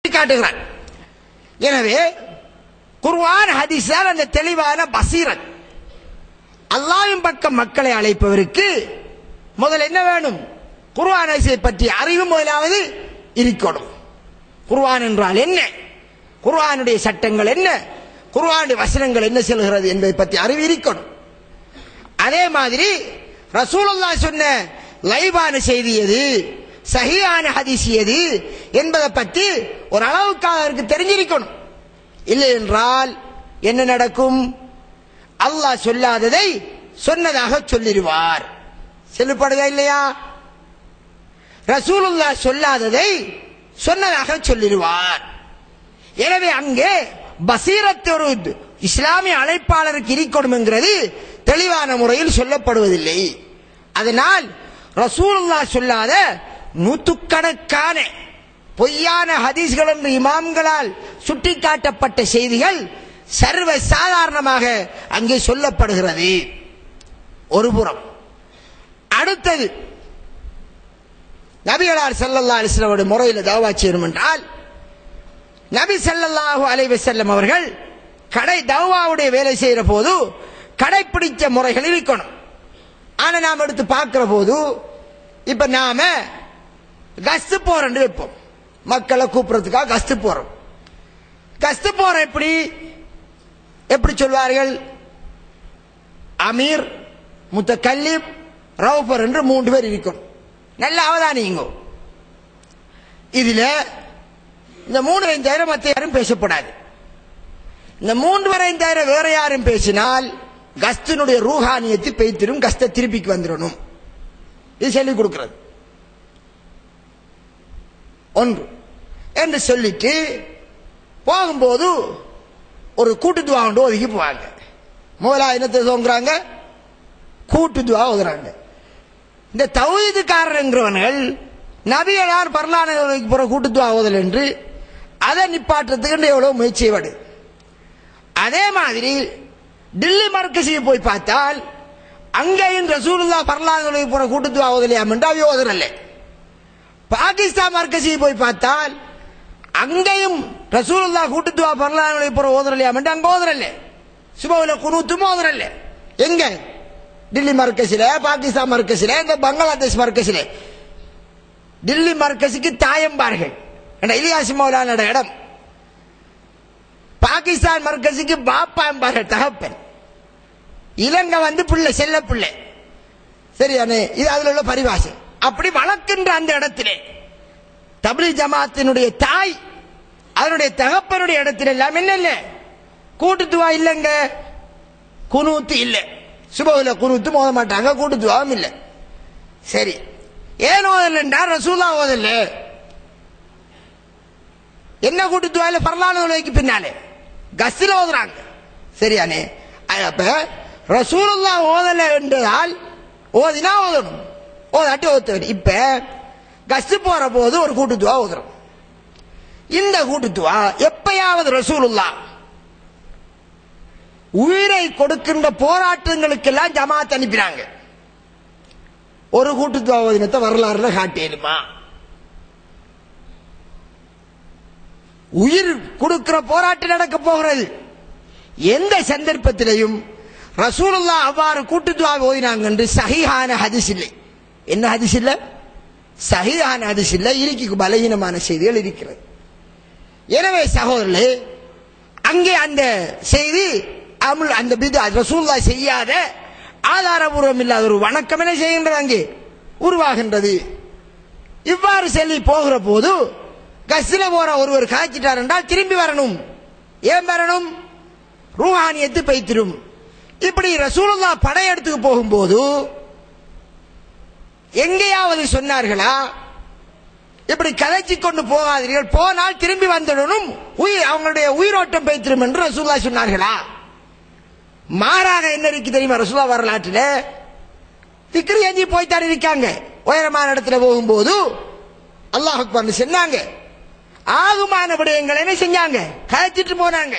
காட்டுகிறான். எனவே குர்ஆன் ஹதீஸ் தான் அந்த தெளிவான பசீரத். அல்லாஹ்வின் பக்கம் மக்களை அழைப்பவருக்கு முதல்ல என்ன வேணும்? குர்ஆன் ஹதீஸை பற்றி அறிவு முதலாவது இருக்கணும். குர்ஆன் என்றால் என்ன, குர்ஆனுடைய சட்டங்கள் என்ன, குர்ஆனுடைய வசனங்கள் என்ன சொல்கிறது என்பதை பற்றி அறிவு இருக்கணும். அதே மாதிரி ரசூலுல்லாஹ் சொன்ன லைவான செய்தி எது, சஹீஹான ஹதீஸ் எது என்பதை பற்றி ஒரு அளவுக்காக அவருக்கு தெரிஞ்சிருக்கணும். இல்லை என்றால் என்ன நடக்கும்? அல்லாஹ் சொல்லாததை சொன்னதாக சொல்லிடுவார். செல்லுப்படுதா இல்லையா? ரசூலுல்லாஹ் சொல்லாததை சொன்னதாக சொல்லிடுவார். எனவே அங்கே பசீரத் ஒரு இஸ்லாமிய அழைப்பாளருக்கு இருக்கணும் என்கிறது தெளிவான முறையில் சொல்லப்படுவதில்லை. அதனால் ரசூலுல்லாஹ் சொல்லாத நூற்றுக்கணக்கான பொய்யான ஹதீஸ்கள் என்று இமாம்களால் சுட்டிக்காட்டப்பட்ட செய்திகள் சர்வ சாதாரணமாக அங்கே சொல்லப்படுகிறது. ஒரு புறம். அடுத்தது, நபிகளார் ஸல்லல்லாஹு அலைஹி வஸல்லம் முறையில் தஅவா செய்யணும் என்றால் நபி ஸல்லல்லாஹு அலைஹி வஸல்லம் அவர்கள் தஅவாவுடைய வேலை செய்கிற போது கடைப்பிடிச்ச முறைகள் இருக்கணும். ஆனா நாம் எடுத்து பார்க்கிற போது இப்ப நாம கஸ்து போறோம் வைப்போம், மக்களை கூப்பிடுறதுக்காக கஸ்து போறோம். கஸ்து போற எப்படி சொல்வார்கள்? அமீர், முத்தகல்லிம், ரவுஃபர் என்று 3 பேர் இருக்கும். நல்ல அவதானிங்க. இதுல இந்த 3 பேரையும் தவிர மற்ற யாரும் பேசப்படாது. இந்த 3 பேரையும் தவிர வேற யாரும் பேசினால் கஸ்தினுடைய ரூஹானியத்தை பெய்திரும், கஸ்தை திருப்பிக்கு வந்துடணும். இது சொல்லிக் கொடுக்கிறது. ஒன்று என்று சொல்லிட்டு போகும்போது ஒரு கூட்டு துவா ஒன்று ஒதுக்கி போவாங்க. முதலா என்னத்தை சொல்றாங்க? கூட்டு துவா ஓதுறாங்க. இந்த தௌஹீதுக்காரர்கள் நபியலார் பரலானவர்களுக்கு போற கூட்டு துவா ஓதல் என்று அதை நிப்பாட்டுறதுக்கு எவ்வளவு முயற்சி செய்வது. அதே மாதிரி டில்லி மர்கஸியை போய் பார்த்தால் அங்கேயும் ரசூலுல்லாஹ் பரலானவர்களுக்கு போற கூட்டு துவா ஓதலையாம் என்று அவை ஓதுறல்ல. பாகிஸ்தான் மர்கஸியை போய் பார்த்தால் அங்கேயும் ரசூலுல்லாஹ் கூட்டு துவா பரலானவர்களுக்கு போற ஓதுறலையாம் என்று அங்க ஓதுறல்ல. சுபஹுல் குனூத்தும் ஓதுறல்ல. எங்க? டில்லி மர்கஸில, பாகிஸ்தான் மர்கஸில, இந்த பங்களாதேஷ் மர்கஸில. டில்லி மர்கஸுக்கு தாயம்பார்கள், இலியாஸ் மௌலான இடம். பாகிஸ்தான் மர்கஸுக்கு பாப்பா என்பார்கள், தகப்பன். இலங்கை பிள்ளை, செல்ல பிள்ளை. சரியானே? இது அதுல உள்ள பரிபாஷை. அப்படி வளர்க்கின்ற அந்த இடத்திலே தப்லீக் ஜமாத்தினுடைய தாய், அதனுடைய தகப்பனுடைய இடத்துல எல்லாம் என்ன இல்லை? கூட்டுத்துவா இல்லைங்க, குனூத்து இல்லை. சுபஹுல் குனூத்து மோத மாட்டாங்க, கூட்டுத்துவாவும் இல்லை. சரி, ஏன் ஓதல் என்றால் ரசூலுல்லாஹ் ஓதல்ல. என்ன கூட்டுத்துவாயில பரலானவர்களுக்கு பின்னாலே கஸ்தில் ஓதுறாங்க. சரியானே? அப்ப ரசூலுல்லாஹ் ஓதல என்றதால் ஓதினா ஓதணும், ஓதாட்டி ஓதுவர். இப்ப கஸ்து போற போது ஒரு கூட்டுத்துவா ஓதுறோம். இந்த கூட்டுத்துவா எப்பயாவது ரசூலுல்லாஹ் உயிரை கொடுக்கின்ற போராட்டங்களுக்கெல்லாம் ஜமாத் அனுப்பினாங்க. ஒரு கூட்டுத்துவா ஓதினத்தை வரலாறுல காட்டியலுமா? உயிர் கொடுக்கிற போராட்டம் நடக்க போகிறது. எந்த சந்தர்ப்பத்திலையும் ரசூலுல்லாஹ் அவ்வாறு கூட்டுத்துவா ஓதினாங்க என்று சஹீஹான ஹதீஸ் இல்லை. என்ன ஹதீஸ் இல்ல? சஹீஹான ஹதீஸ் இல்ல. இருக்கு பலகீனமான செய்திகள் இருக்கிறது. எனவே சகோதரர்களே, அங்கே அந்த செய்தி அந்த ரசூலுல்லாஹ் செய்யாத ஆதாரபூர்வம் இல்லாத ஒரு வணக்கம் என்ன செய்கின்றது? அங்கே உருவாகின்றது. இவ்வாறு சொல்லி போகிற போது கஸ்ல போற ஒருவர் காய்ச்சிட்டார் என்றால் திரும்பி வரணும். ஏன் வரணும்? ரூஹானியத்து பைத்திரும். இப்படி ரசூலுல்லாஹ் படையெடுத்துக்கு போகும்போது எங்கேயாவது சொன்னார்களா இப்படி கதைச்சி கொண்டு போகாதீர்கள், போனால் திரும்பி வந்துடணும், அவங்களுடைய உயிரோட்டம் பைத்திரும் என்று ரசூலுல்லாஹ் சொன்னார்களா? மாறாக என்ன இருக்கு தெரியுமா? ரசூலுல்லாஹ் வரலாற்றில் திக்ரு ஏஞ்சி போய்த்தாடி இருக்காங்க. உயரமான இடத்துல போகும்போது அல்லாஹ் அக்பர் சொன்னாங்க. ஆகுமான விடயங்கள் என்ன செஞ்சாங்க? கதைச்சிட்டு போனாங்க.